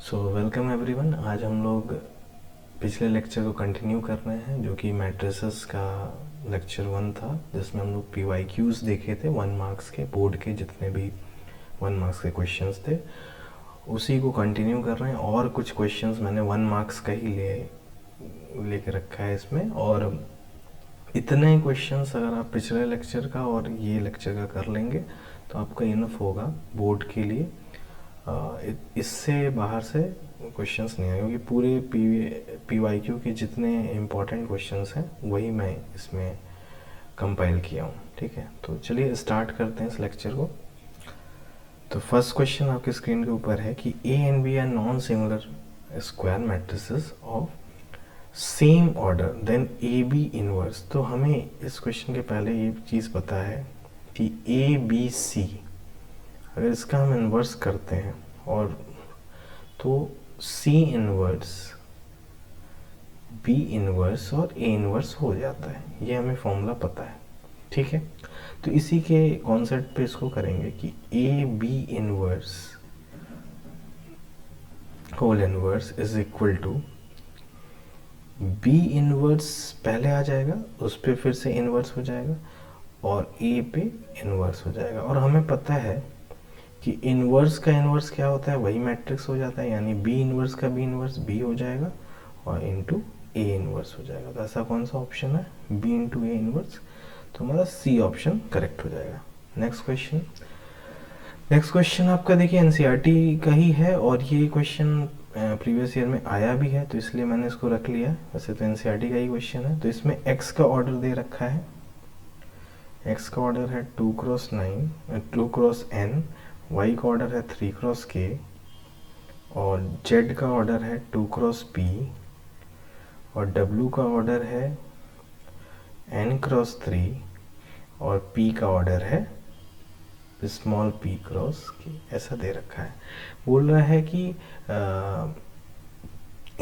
So welcome everyone. आज हम लोग पिछले लेक्चर को कंटिन्यू कर रहे हैं जो कि मैट्रिसेस का लेक्चर 1 था, जिसमें हम लोग PYQs देखे थे 1 मार्क्स के। बोर्ड के जितने भी 1 मार्क्स के क्वेश्चंस थे उसी को कंटिन्यू कर रहे हैं। और कुछ क्वेश्चंस मैंने 1 मार्क्स का ही लेके रखा है इसमें। और इतने क्वेश्चंस अगर आप पिछले लेक्चर का और ये लेक्चर का कर लेंगे तो आपका इनफ होगा बोर्ड के लिए। इससे बाहर से क्वेश्चंस नहीं आए, क्योंकि पूरे PYQ के जितने इम्पोर्टेंट क्वेश्चंस हैं वही मैं इसमें कंपाइल किया हूँ। ठीक है, तो चलिए स्टार्ट करते हैं इस लेक्चर को। तो फर्स्ट क्वेश्चन आपके स्क्रीन के ऊपर है कि A and B are non similar square matrices of same order then AB inverse. तो हमें इस क्वेश्चन के पहले ये चीज़ पता है कि ABC अगर इसका हम इन्वर्स करते हैं और तो C इन्वर्स, B इन्वर्स और A इन्वर्स हो जाता है। ये हमें फॉर्मूला पता है। ठीक है, तो इसी के कॉन्सेप्ट पे इसको करेंगे कि AB inverse whole inverse is equal to B inverse पहले आ जाएगा, उस पर फिर से इन्वर्स हो जाएगा और A पे इन्वर्स हो जाएगा। और हमें पता है कि इन्वर्स का इन्वर्स क्या होता है, वही मैट्रिक्स हो जाता है, यानी B इन्वर्स का B इन्वर्स B हो जाएगा और इंटू A इन्वर्स हो जाएगा। तो ऐसा कौन सा ऑप्शन है, B इंटू A इन्वर्स। तो हमारा C ऑप्शन करेक्ट हो जाएगा। नेक्स्ट क्वेश्चन आपका देखिए NCERT का ही है और ये क्वेश्चन प्रीवियस ईयर में आया भी है, तो इसलिए मैंने इसको रख लिया। वैसे तो NCERT का ही क्वेश्चन है। तो इसमें x का ऑर्डर दे रखा है, x का ऑर्डर है 2 क्रॉस n, y का ऑर्डर है 3 क्रॉस k और z का ऑर्डर है 2 क्रॉस p और w का ऑर्डर है n क्रॉस 3 और p का ऑर्डर है स्मॉल p क्रॉस k। ऐसा दे रखा है। बोल रहा है कि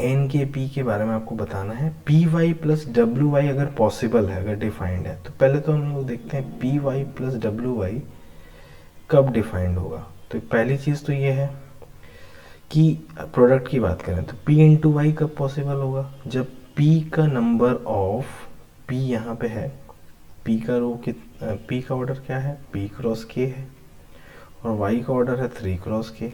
n के p के बारे में आपको बताना है। py प्लस wy अगर पॉसिबल है, अगर डिफाइंड है, तो पहले तो हम लोग देखते हैं py प्लस wy कब डिफाइंड होगा। तो पहली चीज़ तो ये है कि प्रोडक्ट की बात करें तो p इंटू वाई कब पॉसिबल होगा, जब p का नंबर ऑफ p यहाँ पे है, p का रो कि p का ऑर्डर क्या है, p क्रॉस k है और y का ऑर्डर है 3 क्रॉस k।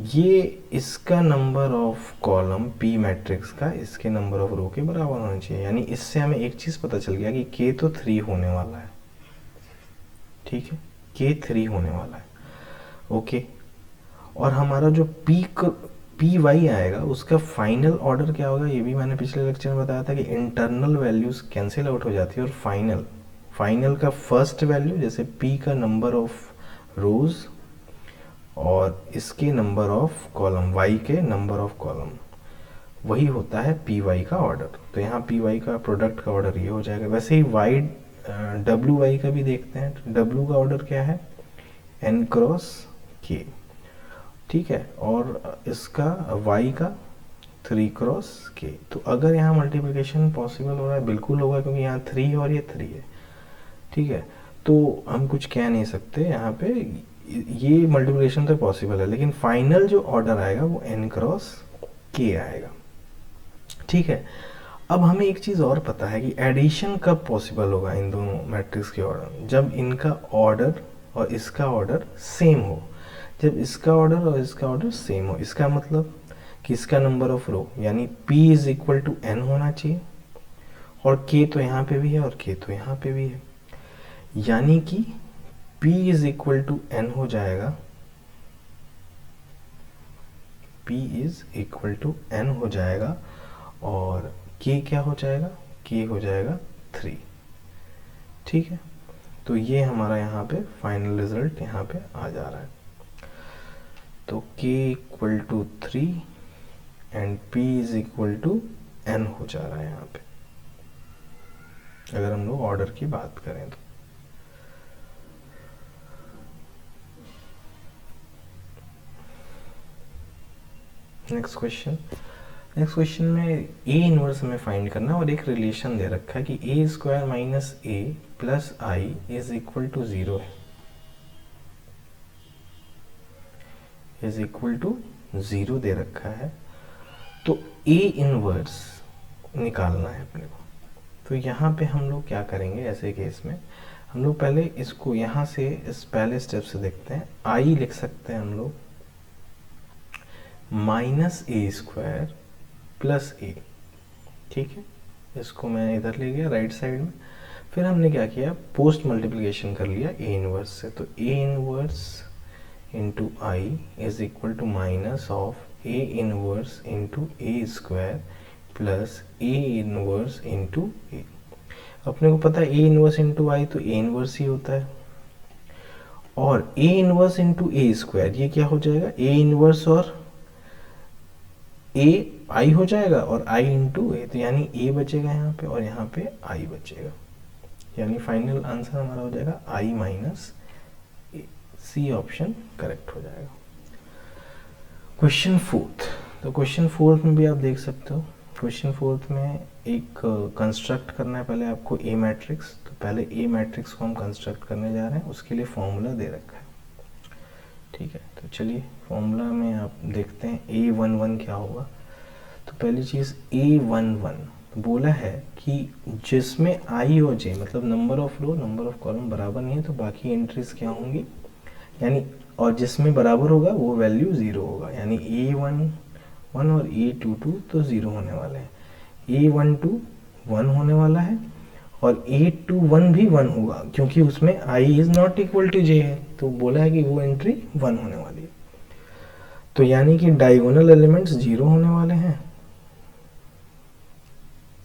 ये इसका number of column p matrix का इसके नंबर ऑफ रो के बराबर होना चाहिए। यानी इससे हमें एक चीज़ पता चल गया कि k तो 3 होने वाला है। ठीक है, k 3 होने वाला है। ओके, और हमारा जो पी वाई आएगा उसका फाइनल ऑर्डर क्या होगा, ये भी मैंने पिछले लेक्चर में बताया था कि इंटरनल वैल्यूज कैंसिल आउट हो जाती है और फाइनल का फर्स्ट वैल्यू, जैसे p का नंबर ऑफ रोज और इसके नंबर ऑफ कॉलम, y के नंबर ऑफ कॉलम, वही होता है पी वाई का ऑर्डर। तो यहाँ पी वाई का प्रोडक्ट का ऑर्डर ये हो जाएगा। वैसे ही डब्ल्यू वाई का भी देखते हैं। तो डब्ल्यू का ऑर्डर क्या है, n क्रॉस k। ठीक है, और इसका y का 3 क्रॉस k। तो अगर यहाँ मल्टीप्लिकेशन पॉसिबल हो रहा है, बिल्कुल होगा, क्योंकि यहाँ 3 है और ये 3 है। ठीक है, तो हम कुछ कह नहीं सकते यहाँ पे, ये मल्टीप्लिकेशन तो पॉसिबल है, लेकिन फाइनल जो ऑर्डर आएगा वो n क्रॉस k आएगा। ठीक है, अब हमें एक चीज़ और पता है कि एडिशन कब पॉसिबल होगा इन दोनों मैट्रिक्स के ऑर्डर, जब इनका ऑर्डर और इसका ऑर्डर सेम हो। जब इसका ऑर्डर और इसका ऑर्डर सेम हो, इसका मतलब कि इसका नंबर ऑफ रो यानी p is equal to n होना चाहिए और k तो यहाँ पे भी है और k तो यहाँ पे भी है, यानी कि p is equal to n हो जाएगा, p is equal to n हो जाएगा और k क्या हो जाएगा, k हो जाएगा 3। ठीक है, तो ये हमारा यहाँ पे फाइनल रिजल्ट यहाँ पे आ जा रहा है। तो k equal to 3 and p is equal to n हो जा रहा है यहाँ पे, अगर हम लोग ऑर्डर की बात करें तो। नेक्स्ट क्वेश्चन में a इनवर्स हमें फाइंड करना है और एक रिलेशन दे रखा है कि a square minus a plus I is equal to 0 है, इज इक्वल टू 0 दे रखा है, तो ए इनवर्स निकालना है अपने को। तो यहाँ पे हम लोग क्या करेंगे, ऐसे केस में हम लोग पहले इसको यहाँ से इस पहले स्टेप से देखते हैं। आई लिख सकते हैं हम लोग -a² प्लस ए, ठीक है। इसको मैं इधर ले गया राइट साइड में। फिर हमने क्या किया, पोस्ट मल्टीप्लिकेशन कर लिया ए इनवर्स से। तो A inverse into I is equal to minus of A inverse into a² plus A inverse into A. अपने को पता है ए इनवर्स इंटू आई तो ए इनवर्स ही होता है, और ए इनवर्स इंटू a², ये क्या हो जाएगा, ए इनवर्स और ए आई हो जाएगा और आई इंटू ए, तो यानी ए बचेगा यहाँ पे और यहाँ पे आई बचेगा, यानी फाइनल आंसर हमारा हो जाएगा आई माइनस ए। सी ऑप्शन करेक्ट हो जाएगा। क्वेश्चन फोर्थ, तो क्वेश्चन फोर्थ में भी आप देख सकते हो। क्वेश्चन फोर्थ में एक कंस्ट्रक्ट करना है पहले आपको ए मैट्रिक्स। तो पहले ए मैट्रिक्स को हम कंस्ट्रक्ट करने जा रहे हैं, उसके लिए फॉर्मूला दे रखा है, ठीक है। तो चलिए फॉर्मूला में आप देखते हैं A11 क्या होगा। तो पहली चीज़ A11 बोला है कि जिसमें आई और जे मतलब number of row number of column बराबर नहीं है तो बाकी एंट्रीज क्या होंगी, यानी और जिसमें बराबर होगा वो वैल्यू 0 होगा, यानी A11 और A22 तो 0 होने वाले हैं, A12 1 होने वाला है और A21 भी 1 होगा क्योंकि उसमें i is not equal to j है, तो बोला है कि वो एंट्री 1 होने वाली है। तो यानी कि डायगोनल एलिमेंट्स 0 होने वाले हैं,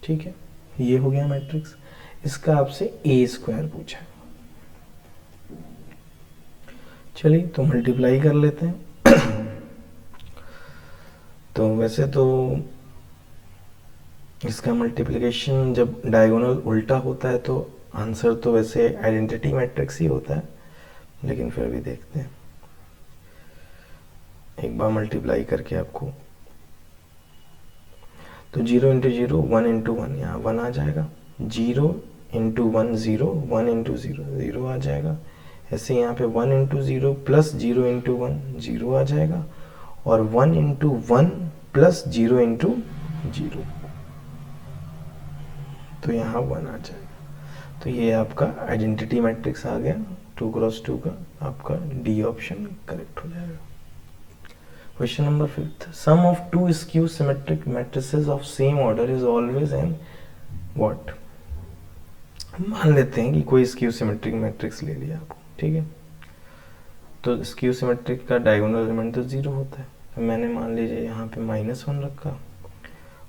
ठीक है। ये हो गया मैट्रिक्स। इसका आपसे a² पूछा है। चलिए तो मल्टीप्लाई कर लेते हैं। तो वैसे तो इसका मल्टीप्लिकेशन जब डायगोनल उल्टा होता है तो आंसर तो वैसे आइडेंटिटी मैट्रिक्स ही होता है, लेकिन फिर भी देखते हैं एक बार मल्टीप्लाई करके आपको। तो 0 इंटू 0 1 इंटू 1, यहाँ 1 आ जाएगा। 0 इंटू 1 0, 1 इंटू 0 0 आ जाएगा। ऐसे यहाँ पे 1 इंटू 0 प्लस 0 इंटू 1 0 आ जाएगा, और 1 इंटू 1 प्लस 0 इंटू 0, तो यहाँ 1 आ जाएगा। तो ये आपका आइडेंटिटी मैट्रिक्स आ गया 2x2 का, आपका डी ऑप्शन करेक्ट हो जाएगा। Question number 5, sum of two skew symmetric matrices of same order is always an what. मान लेते हैं कि कोई स्क्यू सिमेट्रिक मैट्रिक्स ले लिया आपको, ठीक है। तो स्क्यू सिमेट्रिक का डायगोनल एलिमेंट तो 0 होता है। तो मैंने मान लीजिए यहाँ पे -1 रखा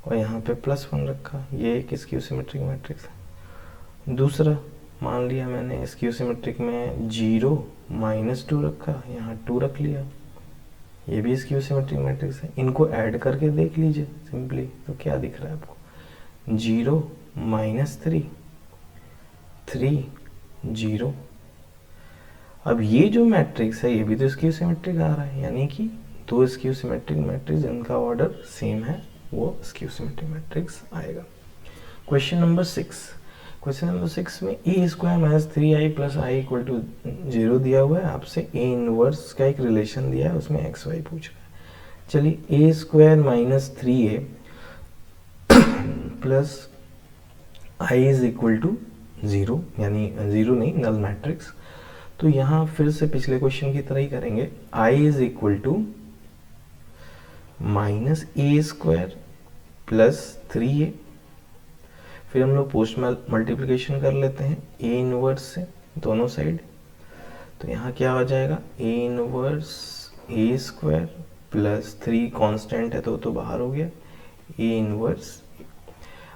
और यहाँ पे +1 रखा, ये एक स्क्यू सिमेट्रिक मैट्रिक्स है। दूसरा मान लिया मैंने स्क्यू सिमेट्रिक में 0 -2 रखा, यहाँ 2 रख लिया, ये भी स्क्यू सिमेट्रिक मैट्रिक्स है। इनको ऐड करके देख लीजिए सिंपली, तो क्या दिख रहा है आपको, 0 -3 3 0। अब ये जो मैट्रिक्स है ये भी तो स्क्यू सिमेट्रिक आ रहा है, यानी कि दो स्क्यू सिमेट्रिक मैट्रिक्स जिनका ऑर्डर सेम है वो स्क्यू सिमेट्रिक मैट्रिक्स आएगा। क्वेश्चन नंबर 6, क्वेश्चन नंबर 6 में a² - 3i + i = 0 दिया हुआ है। आपसे a इनवर्स का एक रिलेशन दिया है, उसमें xy पूछ रहा है। चलिए a² - 3a प्लस i = 0, यानी 0 नहीं, नल मैट्रिक्स। तो यहाँ फिर से पिछले क्वेश्चन की तरह ही करेंगे, i = -a² प्लस 3a। फिर हम लोग पोस्ट मल्टीप्लिकेशन कर लेते हैं a इनवर्स से दोनों साइड। तो यहाँ क्या हो जाएगा, a inverse a² plus 3 constant है तो बाहर हो गया, a इनवर्स।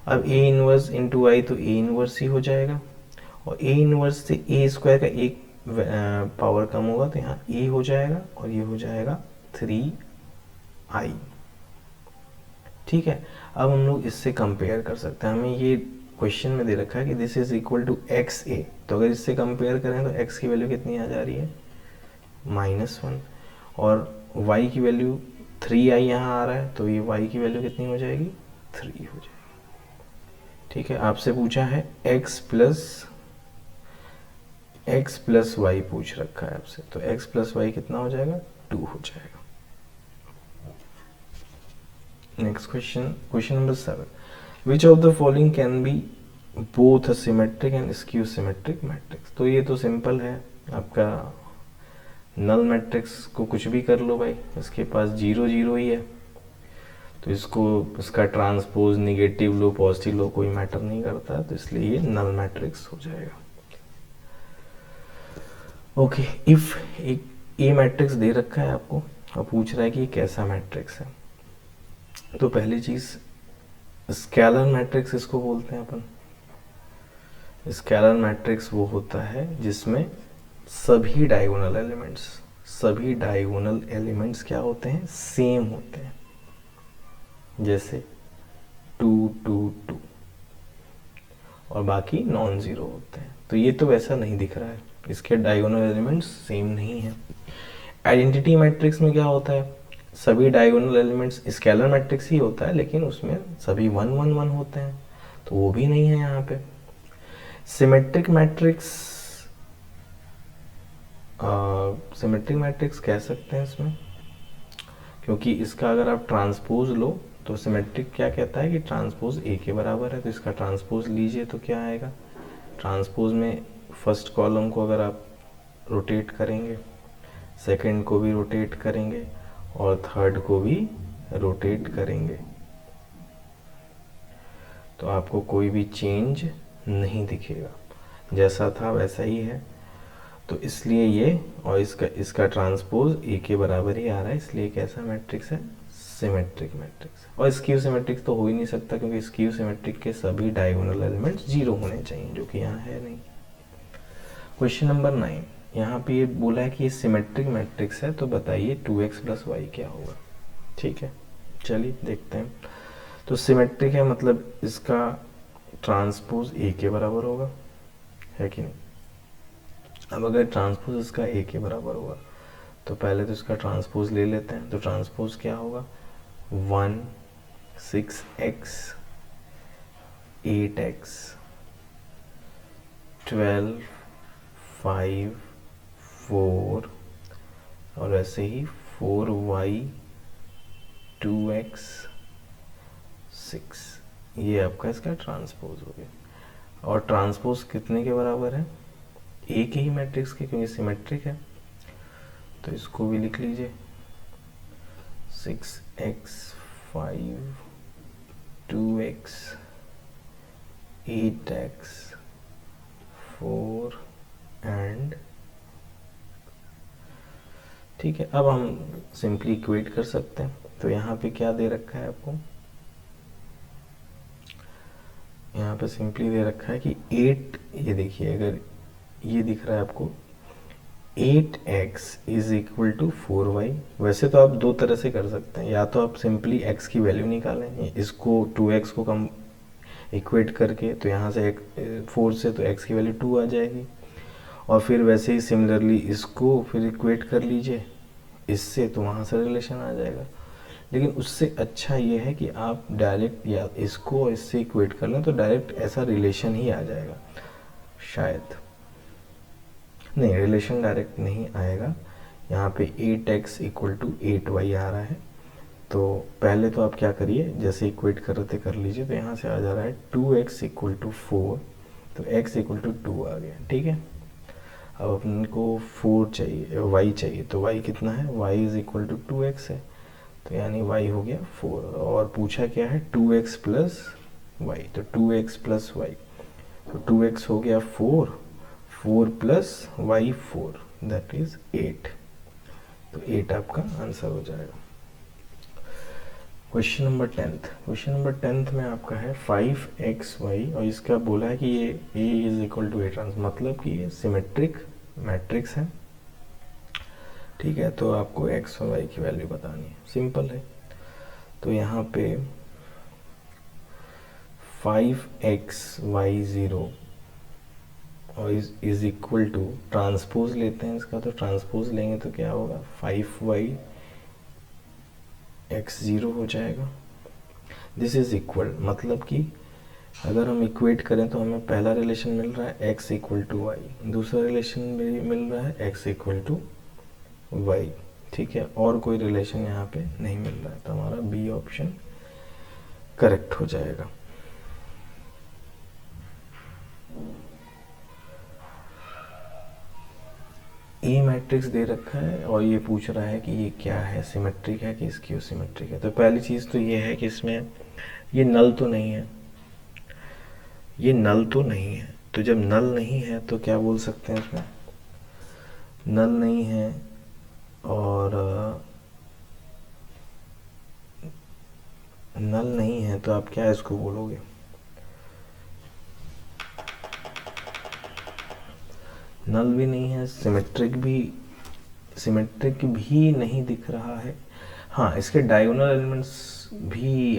अब a इनवर्स इंटू i, तो a इनवर्स ही हो जाएगा, और a इनवर्स से a² का एक पावर कम होगा तो यहाँ a हो जाएगा, और ये हो जाएगा 3i, ठीक है। अब हम लोग इससे कंपेयर कर सकते हैं। हमें ये क्वेश्चन में दे रखा है कि this is equal to XA, तो अगर इससे कंपेयर करें तो x की वैल्यू कितनी आ जा रही है, -1, और y की वैल्यू 3i यहाँ आ रहा है, तो ये y की वैल्यू कितनी हो जाएगी, 3 हो जाएगी, ठीक है। आपसे पूछा है x प्लस y पूछ रखा है आपसे, तो x प्लस y कितना हो जाएगा, 2 हो जाएगा। Next question, question number 7, which of the following can be both a symmetric and skew symmetric matrix. तो ये तो सिंपल है आपका, नल मैट्रिक्स को कुछ भी कर लो भाई, इसके पास 0 0 ही है, तो इसको इसका ट्रांसपोज निगेटिव लो पॉजिटिव लो कोई मैटर नहीं करता, तो इसलिए ये नल मैट्रिक्स हो जाएगा। ओके, इफ एक ए मैट्रिक्स दे रखा है आपको और पूछ रहा है कि ये कैसा मैट्रिक्स है, तो पहली चीज स्केलर मैट्रिक्स इसको बोलते हैं अपन। स्केलर मैट्रिक्स वो होता है जिसमें सभी डायगोनल एलिमेंट्स क्या होते हैं, सेम होते हैं, जैसे 2 2 2, और बाकी नॉन जीरो होते हैं। तो ये तो वैसा नहीं दिख रहा है, इसके डायगोनल एलिमेंट्स सेम नहीं है। आइडेंटिटी मैट्रिक्स में क्या होता है, सभी डायगोनल एलिमेंट्स, स्केलर मैट्रिक्स ही होता है लेकिन उसमें सभी 1 1 1 होते हैं, तो वो भी नहीं है यहाँ पे। सिमेट्रिक मैट्रिक्स कह सकते हैं इसमें, क्योंकि इसका अगर आप ट्रांसपोज लो तो सिमेट्रिक क्या कहता है कि ट्रांसपोज ए के बराबर है, तो इसका ट्रांसपोज लीजिए तो क्या आएगा, ट्रांसपोज में फर्स्ट कॉलम को अगर आप रोटेट करेंगे, सेकंड को भी रोटेट करेंगे और थर्ड को भी रोटेट करेंगे, तो आपको कोई भी चेंज नहीं दिखेगा, जैसा था वैसा ही है। तो इसलिए ये और इसका ट्रांसपोज ए के बराबर ही आ रहा है, इसलिए कैसा मैट्रिक्स है, सिमेट्रिक मैट्रिक्स। और स्क्यू सिमेट्रिक तो हो ही नहीं सकता, क्योंकि स्क्यू सिमेट्रिक के सभी डायगोनल एलिमेंट्स 0 होने चाहिए, जो कि यहाँ है नहीं। क्वेश्चन नंबर 9, यहाँ पे ये बोला है कि ये सिमेट्रिक मैट्रिक्स है, तो बताइए 2x प्लस वाई क्या होगा। ठीक है, चलिए देखते हैं। तो सिमेट्रिक है मतलब इसका ट्रांसपोज ए के बराबर होगा, है कि नहीं। अब अगर ट्रांसपोज इसका ए के बराबर होगा तो पहले तो इसका ट्रांसपोज ले लेते हैं, तो ट्रांसपोज क्या होगा, 1 6x 8x 12 5 4 और ऐसे ही 4y 2x 6, ये आपका इसका ट्रांसपोज हो गया। और ट्रांसपोज कितने के बराबर है, एक ही मैट्रिक्स के, क्योंकि सिमेट्रिक है, तो इसको भी लिख लीजिए 6x 5 2x 8x 4 एंड, ठीक है। अब हम सिंपली इक्वेट कर सकते हैं, तो यहाँ पे क्या दे रखा है आपको, यहाँ पे सिंपली दे रखा है कि 8, ये देखिए अगर ये दिख रहा है आपको 8x is equal to 4y। वैसे तो आप दो तरह से कर सकते हैं, या तो आप सिंपली x की वैल्यू निकालें, इसको 2x को कम इक्वेट करके, तो यहाँ से 4 से तो x की वैल्यू 2 आ जाएगी, और फिर वैसे ही सिमिलरली इसको फिर इक्वेट कर लीजिए इससे, तो वहाँ से रिलेशन आ जाएगा। लेकिन उससे अच्छा ये है कि आप डायरेक्ट या इसको इससे इक्वेट कर लें, तो डायरेक्ट ऐसा रिलेशन ही आ जाएगा, शायद नहीं, रिलेशन डायरेक्ट नहीं आएगा। यहाँ पे 8x इक्वल टू 8y आ रहा है, तो पहले तो आप क्या करिए, जैसे इक्वेट कर रहे थे कर लीजिए, तो यहाँ से आ जा रहा है 2x इक्वल टू 4, तो x इक्वल टू 2 आ गया। ठीक है, अब अपन को 4 चाहिए, y चाहिए, तो y कितना है, y is equal to 2x है, तो यानी y हो गया 4, और पूछा क्या है 2x प्लस वाई, तो 2x प्लस वाई, तो 2x हो गया 4, 4 प्लस वाई 4, दैट इज 8, तो 8 आपका आंसर हो जाएगा। Question number 10th, question number 10th में आपका है 5xy, और इसका बोला है कि ये a is equal to A trans, मतलब कि ये सिमेट्रिक मैट्रिक्स है। ठीक है, तो आपको x और y की वैल्यू बतानी है, सिंपल है। तो यहाँ पे 5xy0 और इज इक्वल टू, ट्रांसपोज लेते हैं इसका, तो ट्रांसपोज लेंगे तो क्या होगा, 5yx0 हो जाएगा। दिस इज इक्वल, मतलब कि अगर हम इक्वेट करें तो हमें पहला रिलेशन मिल रहा है x इक्वल टू वाई, दूसरा रिलेशन मिल रहा है x इक्वल टू वाई। ठीक है, और कोई रिलेशन यहाँ पे नहीं मिल रहा है, तो हमारा बी ऑप्शन करेक्ट हो जाएगा। ए मैट्रिक्स दे रखा है और ये पूछ रहा है कि ये क्या है, सिमेट्रिक है कि स्क्यू सिमेट्रिक है। तो पहली चीज़ तो ये है कि इसमें ये नल तो नहीं है, ये नल तो नहीं है। तो जब नल नहीं है तो क्या बोल सकते हैं इसमें, नल नहीं है और नल नहीं है तो आप क्या इसको बोलोगे, नल भी नहीं है, सिमेट्रिक भी नहीं दिख रहा है। हाँ, इसके डायगोनल एलिमेंट्स भी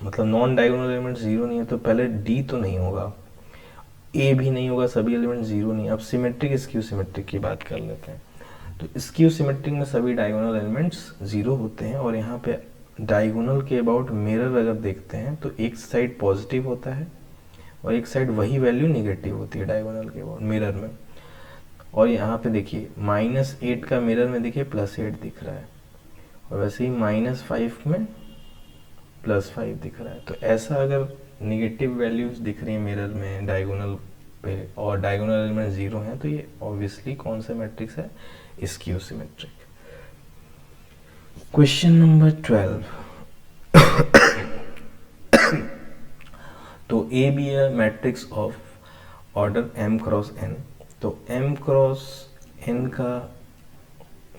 मतलब नॉन डायगोनल एलिमेंट जीरो नहीं है, तो पहले डी तो नहीं होगा, ए भी नहीं होगा, सभी एलिमेंट जीरो नहीं है। अब सिमेट्रिक स्क्यू सिमेट्रिक की बात कर लेते हैं। तो स्क्यू सिमेट्रिक में सभी डायगोनल एलिमेंट्स जीरो होते हैं और यहाँ पे डायगोनल के अबाउट मिरर अगर देखते हैं तो एक साइड पॉजिटिव होता है और एक साइड वही वैल्यू निगेटिव होती है डायगोनल के अबाउट मिरर में। और यहाँ पे देखिए -8 का मिरर में देखिए +8 दिख रहा है और वैसे ही -5 में +5 दिख रहा है। तो ऐसा अगर निगेटिव वैल्यूज दिख रही है मिरर में डायगोनल पे और डायगोनल एलिमेंट जीरो हैं तो ये ऑब्वियसली कौन सा मैट्रिक्स है, स्क्यू सिमेट्रिक। Question number 12। तो ए बी है matrix of order m cross n। तो m क्रॉस n का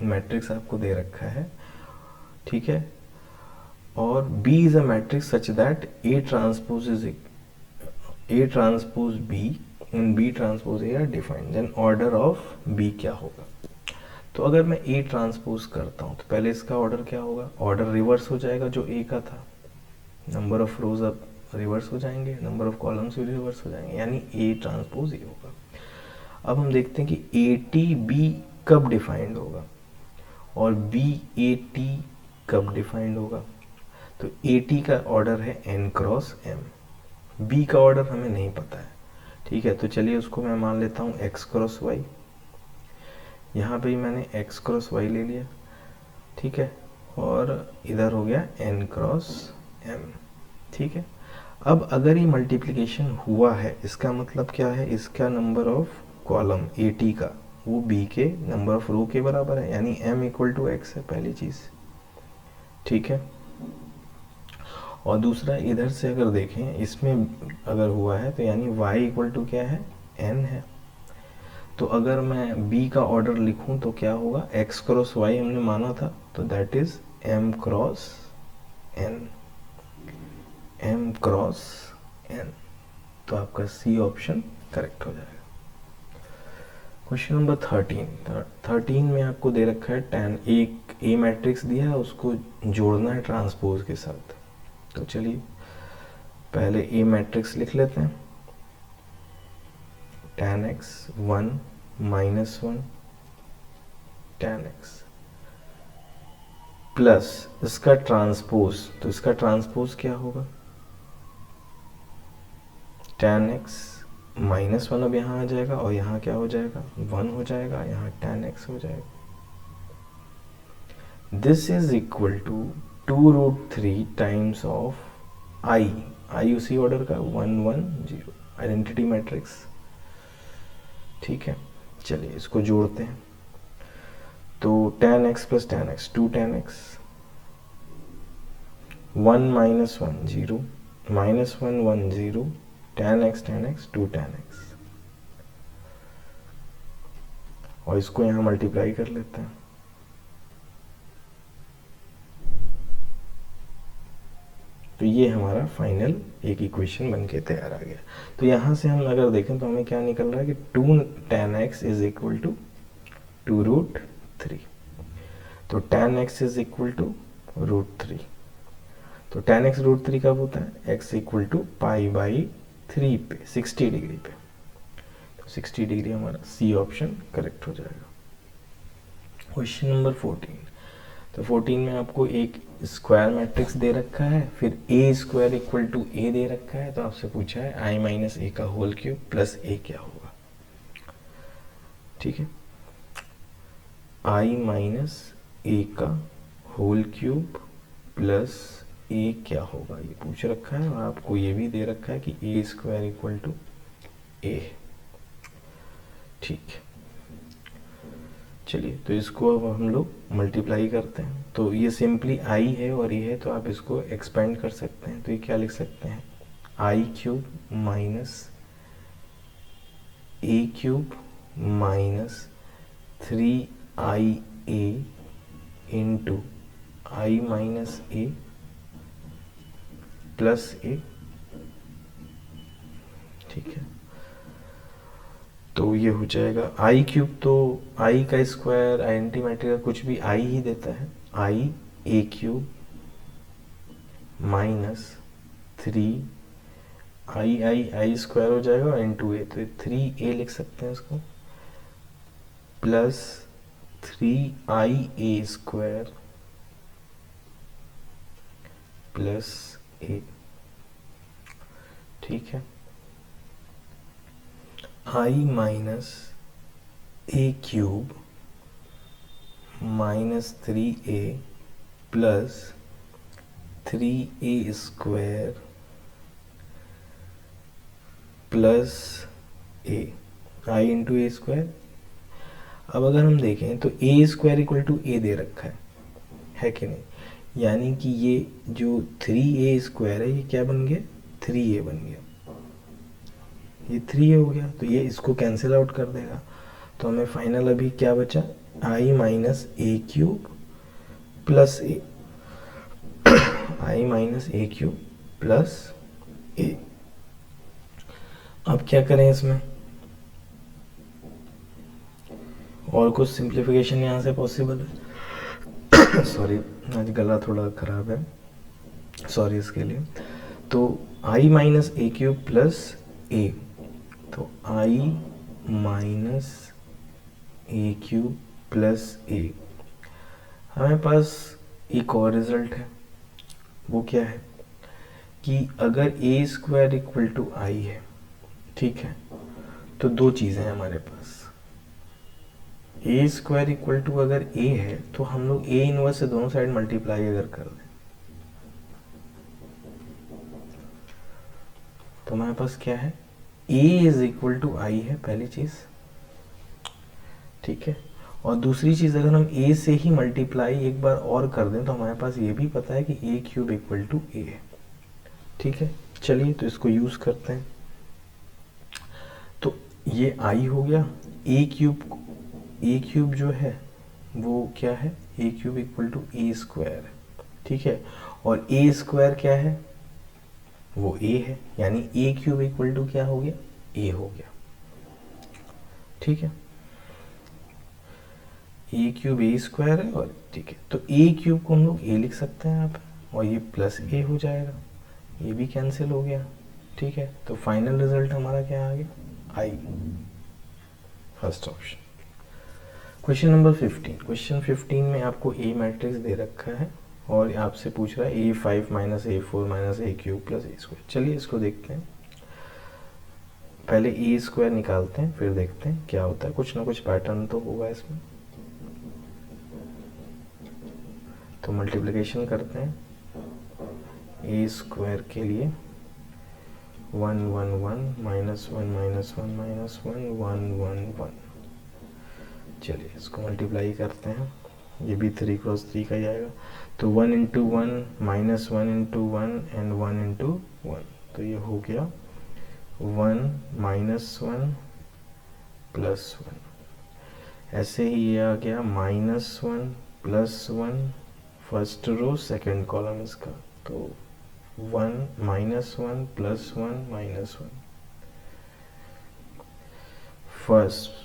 मैट्रिक्स आपको दे रखा है, ठीक है। और B is a matrix such that A transpose B in B transpose A are defined, then order of B क्या होगा। तो अगर मैं A ट्रांसपोज करता हूँ तो पहले इसका ऑर्डर क्या होगा, ऑर्डर रिवर्स हो जाएगा जो A का था, नंबर ऑफ रोज अब रिवर्स हो जाएंगे, नंबर ऑफ कॉलम्स भी रिवर्स हो जाएंगे, यानी A ट्रांसपोज A होगा। अब हम देखते हैं कि AT B कब डिफाइंड होगा और B AT कब डिफाइंड होगा। तो AT का ऑर्डर है n क्रॉस m, B का ऑर्डर हमें नहीं पता है, ठीक है। तो चलिए उसको मैं मान लेता हूँ x क्रॉस y, यहाँ पे मैंने x क्रॉस y ले लिया, ठीक है। और इधर हो गया n क्रॉस m, ठीक है। अब अगर ये मल्टीप्लिकेशन हुआ है इसका मतलब क्या है, इसका नंबर ऑफ कॉलम AT का वो B के नंबर ऑफ रो के बराबर है, यानी m इक्वल टू x है पहली चीज़, ठीक है। और दूसरा इधर से अगर देखें इसमें अगर हुआ है तो यानी y इक्वल टू क्या है, n है। तो अगर मैं b का ऑर्डर लिखूं तो क्या होगा, x क्रॉस y हमने माना था तो that is m cross n, m cross n। तो आपका C ऑप्शन करेक्ट हो जाएगा। क्वेश्चन नंबर 13 में आपको दे रखा है tan, एक A मैट्रिक्स दिया है उसको जोड़ना है ट्रांसपोज के साथ। तो चलिए पहले A मैट्रिक्स लिख लेते हैं, tan x 1 -1 tan x plus इसका ट्रांसपोज, तो इसका ट्रांसपोज क्या होगा, tan x -1 अब यहाँ आ जाएगा और यहाँ क्या हो जाएगा 1 हो जाएगा, यहाँ tan x हो जाएगा। This is equal to 2√3 times of I उसी ऑर्डर का 1 1 0 आइडेंटिटी मैट्रिक्स, ठीक है। चलिए इसको जोड़ते हैं। तो tan x plus tan x 2 tan x 1 -1 0 -1 1 0 tan x 2 tan x। और इसको यहाँ मल्टीप्लाई कर लेते हैं। तो ये हमारा फाइनल एक इक्वेशन बन के तैयार आ गया। तो यहाँ से हम अगर देखें तो हमें क्या निकल रहा है कि 2 tan x is equal to 2√3। तो tan x is equal to √3। तो tan x √3 कब होता है, x इक्वल टू π/3 पे 60 डिग्री पे। तो 60 डिग्री हमारा C ऑप्शन करेक्ट हो जाएगा। Question number 14। तो 14 में आपको एक स्क्वायर मैट्रिक्स दे रखा है, फिर A² इक्वल टू A दे रखा है। तो आपसे पूछा है i - a का होल क्यूब प्लस A क्या होगा, ठीक है। i - a का होल क्यूब प्लस ए क्या होगा ये पूछ रखा है, और आपको ये भी दे रखा है कि ए स्क्वायर इक्वल टू ए। ठीक है, चलिए तो इसको अब हम लोग मल्टीप्लाई करते हैं। तो ये सिंपली आई है और ये है, तो आप इसको एक्सपेंड कर सकते हैं। तो ये क्या लिख सकते हैं, आई cube minus A cube minus 3ia into I minus A plus A. ठीक है, तो ये हो जाएगा आई क्यूब, तो आई का स्क्वायर आइडेंटिटी मैट्रिक्स का कुछ भी आई ही देता है, आई ए क्यूब माइनस 3 आई स्क्वायर हो जाएगा और इंटू ए, तो 3a लिख सकते हैं इसको, plus 3ia square plus A. ठीक है, I minus A cube minus 3a plus 3a square plus A, I into A square. अब अगर हम देखें तो A square equal to A दे रखा है कि नहीं, यानी कि ये जो 3a स्क्वायर है ये क्या बन गया, 3a बन गया, ये 3a हो गया, तो ये इसको कैंसिल आउट कर देगा। तो हमें फाइनल अभी क्या बचा, आई minus A cube plus A, I minus A cube plus ए। अब क्या करें इसमें, और कुछ सिंप्लीफिकेशन यहाँ से पॉसिबल है। सॉरी, आज गला थोड़ा ख़राब है, सॉरी इसके लिए। तो आई माइनस ए क्यूब प्लस ए, तो आई माइनस ए क्यूब प्लस ए। हमारे पास एक और रिजल्ट है, वो क्या है कि अगर ए स्क्वायर इक्वल टू आई है, ठीक है, तो दो चीज़ें हैं हमारे पास। ए स्क्वायर इक्वल टू अगर ए है तो हम लोग ए इनवर्स से दोनों साइड मल्टीप्लाई अगर कर दें तो हमारे पास क्या है, ए इज इक्वल टू आई है पहली चीज़, ठीक है। और दूसरी चीज़ अगर हम ए से ही मल्टीप्लाई एक बार और कर दें तो हमारे पास ये भी पता है कि ए क्यूब इक्वल टू ए है, ठीक है। चलिए तो इसको यूज़ करते हैं। तो ये आई हो गया, ए क्यूब जो है वो क्या है, A cube equal to A square है, ठीक है। और ए स्क्वायर क्या है, वो ए है, यानी ए क्यूब इक्वल टू क्या हो गया, ए हो गया, ठीक है। ए क्यूब ए स्क्वायर है, और ठीक है, तो ए क्यूब को हम लोग ए लिख सकते हैं यहाँ पे, और ये प्लस ए हो जाएगा, ये भी कैंसिल हो गया, ठीक है। तो फाइनल रिजल्ट हमारा क्या आ गया, I, first option. Question number 15। Question 15 में आपको ए मैट्रिक्स दे रखा है और आपसे पूछ रहा है A5 minus A4 minus A cube plus A square. चलिए इसको देखते हैं, पहले ए स्क्वायर निकालते हैं फिर देखते हैं क्या होता है, कुछ ना कुछ पैटर्न तो होगा इसमें। तो मल्टीप्लिकेशन करते हैं, ए स्क्वायर के लिए 1 1 1 माइनस 1 माइनस 1 माइनस 1 1 1 1। चलिए इसको मल्टीप्लाई करते हैं, ये भी 3 क्रॉस 3 का ही आएगा। तो 1 into 1 minus 1 into 1 and 1 into 1, तो ये हो गया 1 माइनस 1 प्लस 1। ऐसे ही ये आ गया minus 1 plus 1, first row second column इसका, तो 1 minus 1 plus 1 minus 1,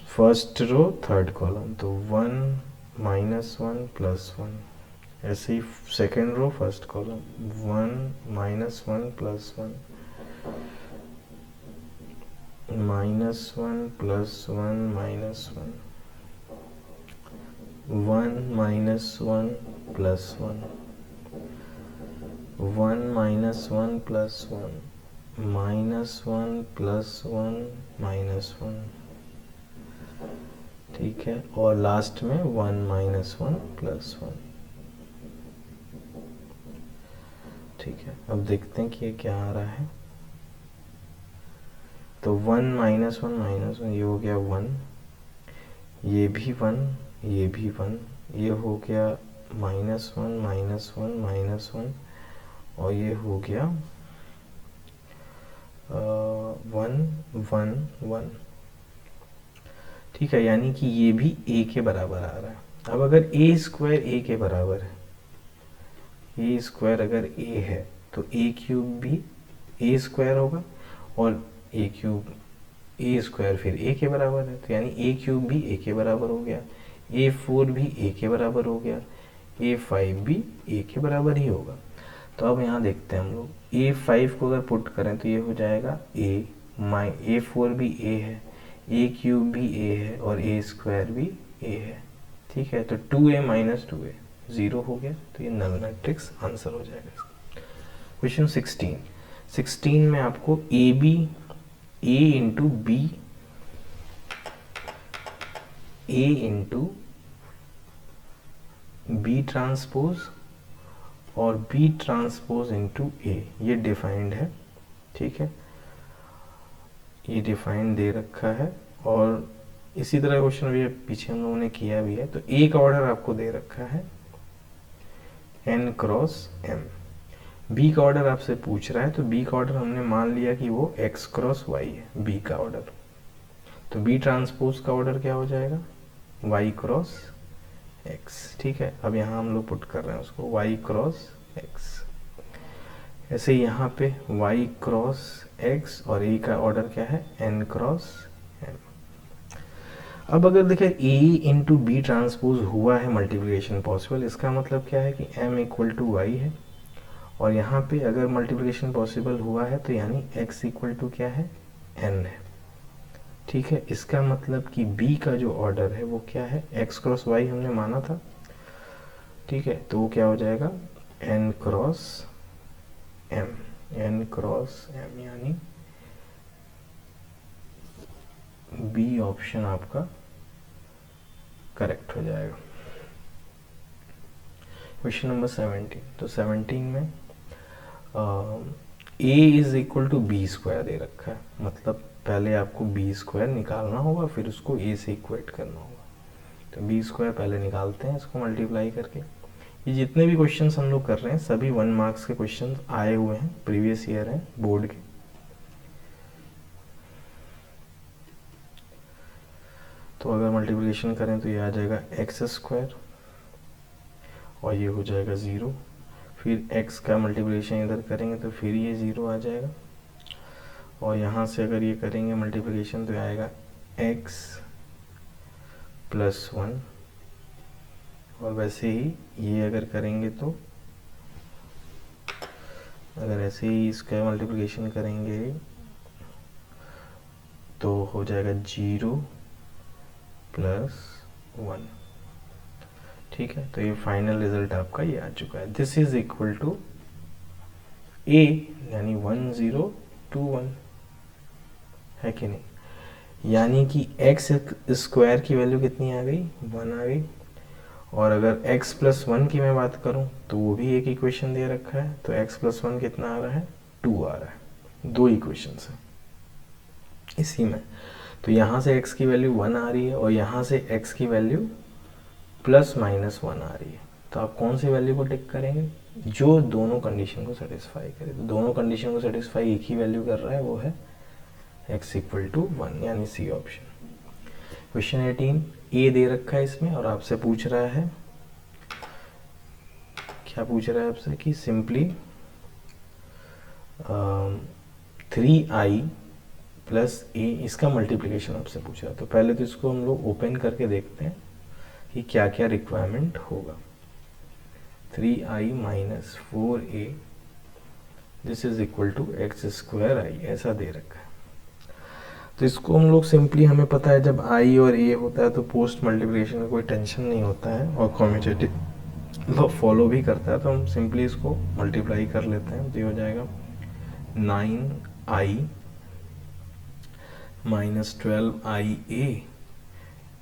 first row third column, तो 1 माइनस 1 प्लस 1। ऐसे ही second row first column 1 minus 1 plus 1 minus 1 plus 1 minus 1 1 minus 1 plus 1 1 minus 1 plus 1 minus 1 plus 1 minus 1, ठीक है। और last में 1 minus 1 plus 1, ठीक है, अब देखते हैं कि ये क्या आ रहा है। तो 1 -1 ये हो गया 1, ये भी 1, ये भी 1, ये हो गया -1 -1 और ये हो गया 1 1 1। ठीक है, यानी कि ये भी a के बराबर आ रहा है। अब अगर a स्क्वायर a के बराबर है, a स्क्वायर अगर a है तो a क्यूब भी a स्क्वायर होगा और a क्यूब a स्क्वायर फिर a के बराबर है, तो यानी a क्यूब भी a के बराबर हो गया, a4 भी a के बराबर हो गया, a5 भी a के बराबर ही होगा। तो अब यहाँ देखते हैं हम लोग, a5 को अगर पुट करें तो ये हो जाएगा a4 भी a है, a क्यूब भी a है और a स्क्वायर भी a है। ठीक है, तो 2a - 2a 0 हो गया, तो ये नल मैट्रिक्स आंसर हो जाएगा इसका। क्वेश्चन 16 में आपको a into B, a into B transpose और बी ट्रांसपोज इंटू a ये डिफाइंड है। ठीक है, ये डिफाइंड दे रखा है और इसी तरह क्वेश्चन भी पीछे हम लोगों ने किया भी है। तो a का ऑर्डर आपको दे रखा है n क्रॉस m, b का ऑर्डर आपसे पूछ रहा है, तो b का ऑर्डर हमने मान लिया कि वो x क्रॉस y है b का ऑर्डर। तो b ट्रांसपोज का ऑर्डर क्या हो जाएगा y क्रॉस x। ठीक है, अब यहाँ हम लोग पुट कर रहे हैं उसको y क्रॉस x। ऐसे यहाँ पे y क्रॉस x और a का ऑर्डर क्या है n क्रॉस m। अब अगर देखें a इंटू बी ट्रांसपोज हुआ है मल्टीप्लिकेशन पॉसिबल, इसका मतलब क्या है कि m इक्वल टू वाई है, और यहाँ पे अगर मल्टीप्लिकेशन पॉसिबल हुआ है तो यानी x इक्वल टू क्या है n है। ठीक है, इसका मतलब कि b का जो ऑर्डर है वो क्या है x क्रॉस y हमने माना था। ठीक है, तो वो क्या हो जाएगा n क्रॉस m, यानी बी ऑप्शन आपका करेक्ट हो जाएगा। क्वेश्चन नंबर 17, तो 17 में a is equal to B square दे रखा है, मतलब पहले आपको बी स्क्वायर निकालना होगा फिर उसको a से इक्वेट करना होगा। तो बी स्क्वायर पहले निकालते हैं इसको मल्टीप्लाई करके। ये जितने भी क्वेश्चंस हम लोग कर रहे हैं सभी 1 मार्क्स के क्वेश्चंस आए हुए हैं, प्रीवियस ईयर हैं बोर्ड के। तो अगर मल्टीप्लिकेशन करें तो ये आ जाएगा एक्स स्क्वायर और ये हो जाएगा 0, फिर x का मल्टीप्लिकेशन इधर करेंगे तो फिर ये 0 आ जाएगा, और यहाँ से अगर ये करेंगे मल्टीप्लिकेशन तो आएगा x प्लस 1, और वैसे ही ये अगर करेंगे तो अगर ऐसे ही इसका मल्टीप्लिकेशन करेंगे तो हो जाएगा 0 प्लस 1। ठीक है, तो ये फाइनल रिजल्ट आपका ये आ चुका है। This is equal to a, यानी 1021 है कि नहीं, यानी कि x स्क्वायर की वैल्यू कितनी आ गई 1 आ गई, और अगर x प्लस 1 की मैं बात करूं तो वो भी एक इक्वेशन दे रखा है, तो x प्लस 1 कितना आ रहा है 2 आ रहा है, 2 इक्वेशंस हैं इसी में। तो यहाँ से x की वैल्यू 1 आ रही है और यहाँ से x की वैल्यू प्लस माइनस 1 आ रही है, तो आप कौन सी वैल्यू को टिक करेंगे जो दोनों कंडीशन को सेटिस्फाई करे। तो दोनों कंडीशन को सेटिस्फाई एक ही वैल्यू कर रहा है, वो है x इक्वल टू 1, यानी सी ऑप्शन। क्वेश्चन 18 a दे रखा है इसमें और आपसे पूछ रहा है, क्या पूछ रहा है आपसे कि सिंपली 3i प्लस a इसका मल्टीप्लिकेशन आपसे पूछ रहा है। तो पहले तो इसको हम लोग ओपन करके देखते हैं कि क्या क्या रिक्वायरमेंट होगा। 3i minus 4a this is equal to X square I, ऐसा दे रखा है। तो इसको हम लोग सिंपली, हमें पता है जब i और a होता है तो पोस्ट मल्टीप्लिकेशन का कोई टेंशन नहीं होता है और कॉम्यूटेटिव फॉलो भी करता है, तो हम सिंपली इसको मल्टीप्लाई कर लेते हैं। तो ये हो जाएगा 9i minus 12ia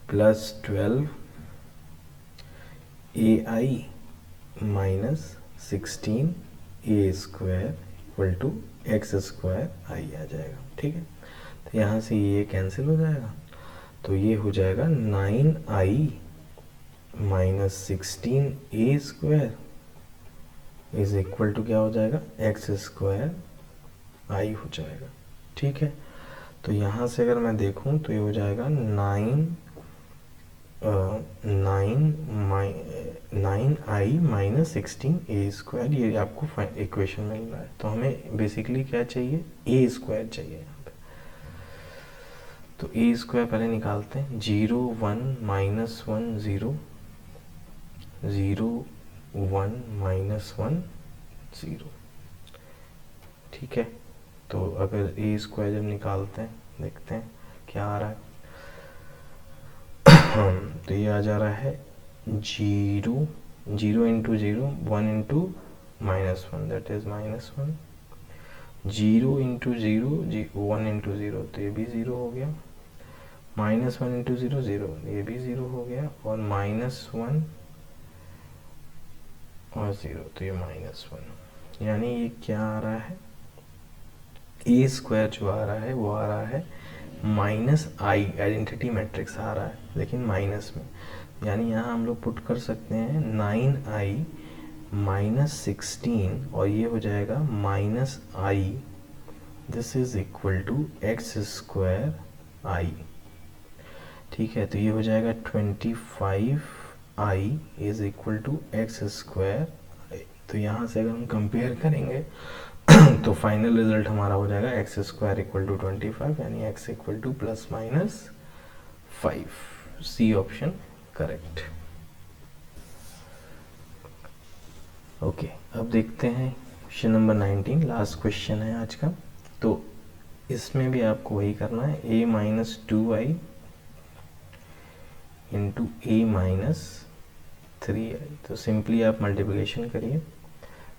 plus 12ai minus 16a। A square equal to X square I आ जाएगा। ठीक है, तो यहाँ से ये कैंसिल हो जाएगा, तो ये हो जाएगा 9i minus 16a square is equal to क्या हो जाएगा, एक्स स्क्वायर आई हो जाएगा। ठीक है, तो यहाँ से अगर मैं देखूँ तो ये हो जाएगा 9i माइनस 16a स्क्वायर, ये आपको इक्वेशन मिल रहा है। तो हमें बेसिकली क्या चाहिए, ए स्क्वायर चाहिए यहाँ पे। तो ए स्क्वायर पहले निकालते हैं, 0 1 माइनस 1 0 0 1 माइनस 1 0। ठीक है, तो अगर ए स्क्वायर जब निकालते हैं देखते हैं क्या आ रहा है। तो ये आ जा रहा है 0 0 into 0 1 into minus 1 that is minus 1, 0 into 0 1 into 0 तो ये भी 0 हो गया, माइनस 1 इंटू 0 0 ये भी 0 हो गया, और माइनस 1 और 0 तो ये माइनस 1। यानी ये क्या आ रहा है, ए स्क्वायर जो आ रहा है वो आ रहा है माइनस आई, आइडेंटिटी मैट्रिक्स आ रहा है लेकिन माइनस में। यानी यहाँ हम लोग पुट कर सकते हैं 9i माइनस 16 और ये हो जाएगा minus I, this is equal to X square I. ठीक है, तो ये हो जाएगा 25i is equal to X square I. तो यहाँ से अगर हम कंपेयर करेंगे तो फाइनल रिजल्ट हमारा हो जाएगा एक्स स्क्वायर इक्वल टू 25, यानी x equal to plus minus 5। C option correct. Okay, अब देखते हैं क्वेश्चन नंबर 19, लास्ट क्वेश्चन है आज का। तो इसमें भी आपको वही करना है, a minus 2i into a minus 3i। तो सिंपली आप मल्टीप्लिकेशन करिए,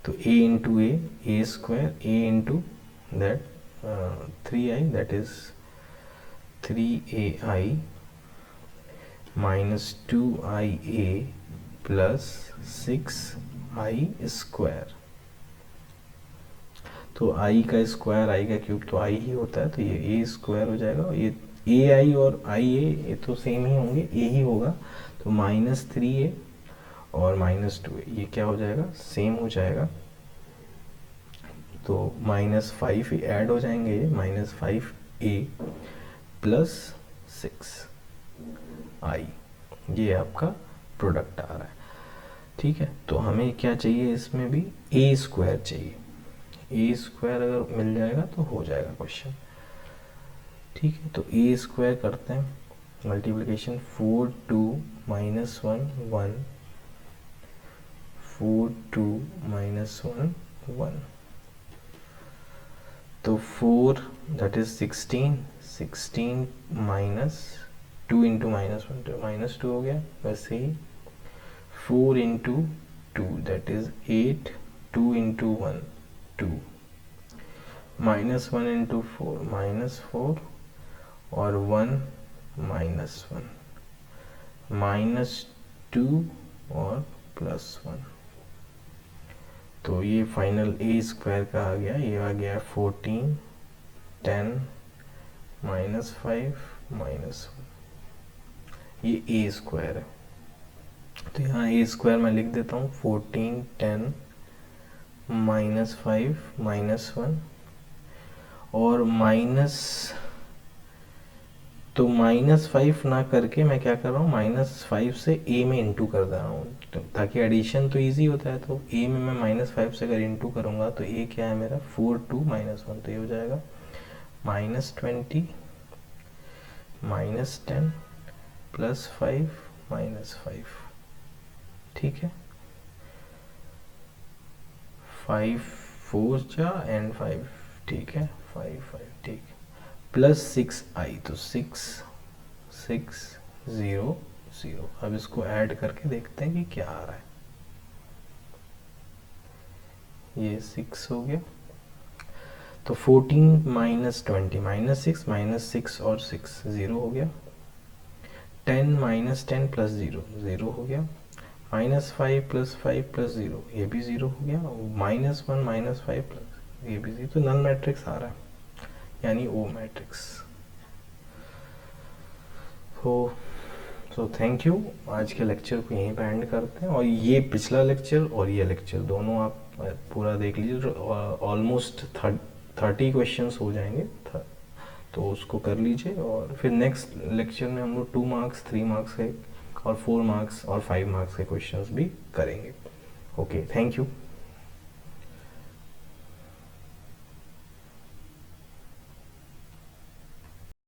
तो a into a square, a into that 3i that is 3ai minus 2ia plus 6i square. तो i का स्क्वायर i का क्यूब तो i ही होता है, तो ये a स्क्वायर हो जाएगा, ये ai और ia ये तो सेम ही होंगे, a ही होगा, तो माइनस 3a और माइनस 2a ये क्या हो जाएगा, सेम हो जाएगा। तो माइनस 5 ऐड हो जाएंगे, ये माइनस 5a प्लस 6i, ये आपका प्रोडक्ट आ रहा है। ठीक है, तो हमें क्या चाहिए, इसमें भी a स्क्वायर चाहिए। a स्क्वायर अगर मिल जाएगा तो हो जाएगा क्वेश्चन। ठीक है, तो a स्क्वायर करते हैं मल्टीप्लिकेशन, 4 2 माइनस 1 1 4 2 माइनस 1 1, तो 4 that is 16 minus 2 into minus 1 तो माइनस 2 हो गया। वैसे ही 4 into 2 that is 8, 2 into 1 2, minus 1 into 4 minus 4 और 1 माइनस 1, माइनस 2 और प्लस 1। तो ये फाइनल ए स्क्वायर का आ गया, ये आ गया 14 10 माइनस 5 माइनस 1, ये ए स्क्वायर है। तो यहाँ ए स्क्वायर मैं लिख देता हूँ 14 10 माइनस 5 माइनस 1 और माइनस, तो माइनस 5 ना करके मैं क्या कर रहा हूँ, माइनस 5 से a में इंटू कर दे रहा हूँ, तो ताकि एडिशन तो इजी होता है। तो a में मैं माइनस 5 से अगर इंटू करूँगा तो a क्या है मेरा 4 2 माइनस 1, तो ये हो जाएगा माइनस 20 माइनस 10 प्लस 5 माइनस 5। ठीक है, 5 4 जा एंड 5, ठीक है 5 5 ठीक, प्लस 6i, तो 6 6 0 0। अब इसको ऐड करके देखते हैं कि क्या आ रहा है। ये 6 हो गया, तो 14 माइनस 20 माइनस 6 और 6 0 हो गया, 10 माइनस 10 प्लस 0 0 हो गया, -5 + 5 + 0, ये भी 0 हो गया। -1 - 5 प्लस ये भी 0, तो नल मैट्रिक्स आ रहा है, यानी ओ मैट्रिक्स। So thank you. आज के लेक्चर को यहीं पे एंड करते हैं, और ये पिछला लेक्चर और ये लेक्चर दोनों आप पूरा देख लीजिए, ऑलमोस्ट 30 क्वेश्चंस हो जाएंगे, तो उसको कर लीजिए। और फिर नेक्स्ट लेक्चर में हम लोग 2 मार्क्स, 3 मार्क्स के और 4 मार्क्स और 5 मार्क्स के क्वेश्चंस भी करेंगे। Okay, thank you.